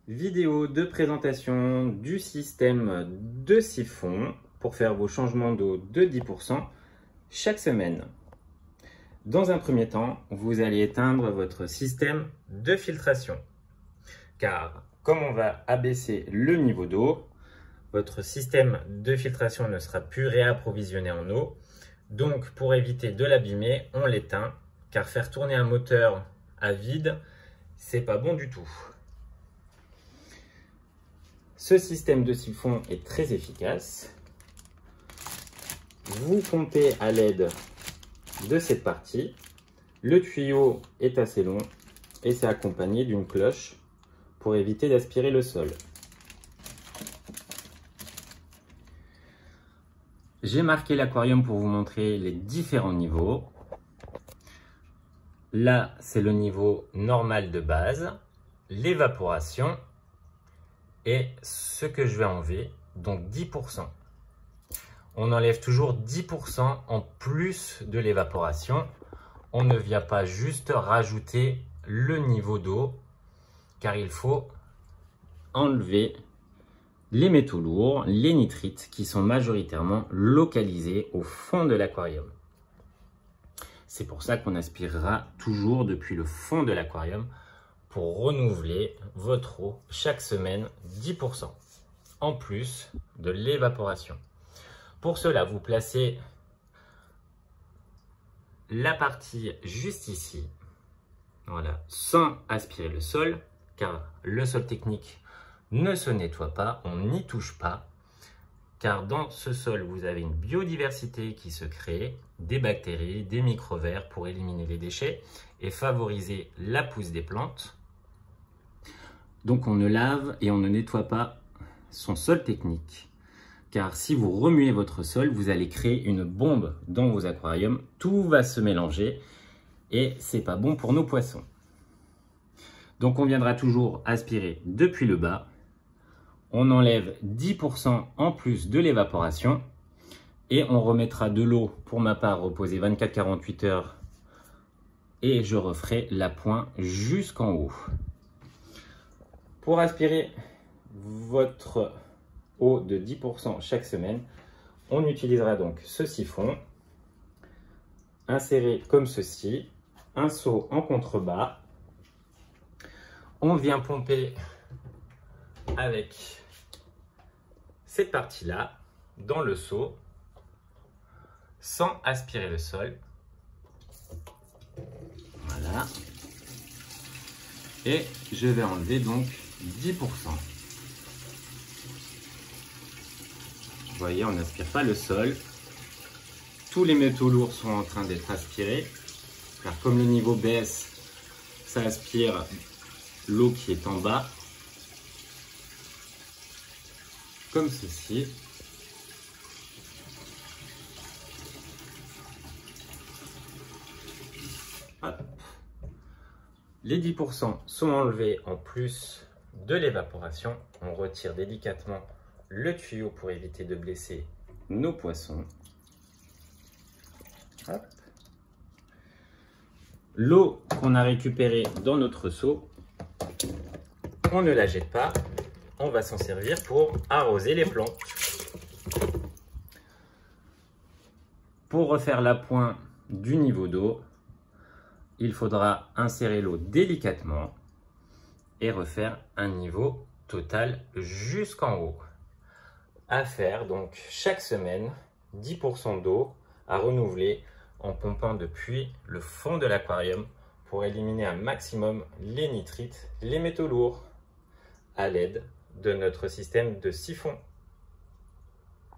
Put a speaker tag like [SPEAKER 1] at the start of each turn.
[SPEAKER 1] Vidéo de présentation du système de siphon pour faire vos changements d'eau de 10% chaque semaine. Dans un premier temps, vous allez éteindre votre système de filtration. Car comme on va abaisser le niveau d'eau, votre système de filtration ne sera plus réapprovisionné en eau. Donc pour éviter de l'abîmer, on l'éteint, car faire tourner un moteur à vide, c'est pas bon du tout. Ce système de siphon est très efficace. Vous pompez à l'aide de cette partie. Le tuyau est assez long et c'est accompagné d'une cloche pour éviter d'aspirer le sol. J'ai marqué l'aquarium pour vous montrer les différents niveaux. Là, c'est le niveau normal de base, l'évaporation et ce que je vais enlever, donc 10%. On enlève toujours 10% en plus de l'évaporation. On ne vient pas juste rajouter le niveau d'eau, car il faut enlever les métaux lourds, les nitrites, qui sont majoritairement localisés au fond de l'aquarium. C'est pour ça qu'on aspirera toujours depuis le fond de l'aquarium pour renouveler votre eau chaque semaine 10% en plus de l'évaporation. Pour cela, vous placez la partie juste ici, voilà, sans aspirer le sol, car le sol technique ne se nettoie pas, on n'y touche pas, car dans ce sol, vous avez une biodiversité qui se crée, des bactéries, des micro-vers pour éliminer les déchets et favoriser la pousse des plantes. Donc on ne lave et on ne nettoie pas son sol technique, car si vous remuez votre sol, vous allez créer une bombe dans vos aquariums, tout va se mélanger et c'est pas bon pour nos poissons. Donc on viendra toujours aspirer depuis le bas, on enlève 10% en plus de l'évaporation et on remettra de l'eau, pour ma part, reposer 24-48 heures et je referai l'appoint jusqu'en haut. Pour aspirer votre eau de 10% chaque semaine, on utilisera donc ce siphon inséré comme ceci, un seau en contrebas. On vient pomper avec cette partie-là dans le seau sans aspirer le sol. Voilà. Et je vais enlever donc 10%. Vous voyez, on n'aspire pas le sol. Tous les métaux lourds sont en train d'être aspirés, car comme le niveau baisse, ça aspire l'eau qui est en bas, comme ceci. Hop. Les 10% sont enlevés en plus de l'évaporation. On retire délicatement le tuyau pour éviter de blesser nos poissons. L'eau qu'on a récupérée dans notre seau, on ne la jette pas, on va s'en servir pour arroser les plantes. Pour refaire l'appoint du niveau d'eau, il faudra insérer l'eau délicatement et refaire un niveau total jusqu'en haut. À faire donc chaque semaine 10% d'eau à renouveler en pompant depuis le fond de l'aquarium pour éliminer un maximum les nitrites, les métaux lourds à l'aide de notre système de siphon.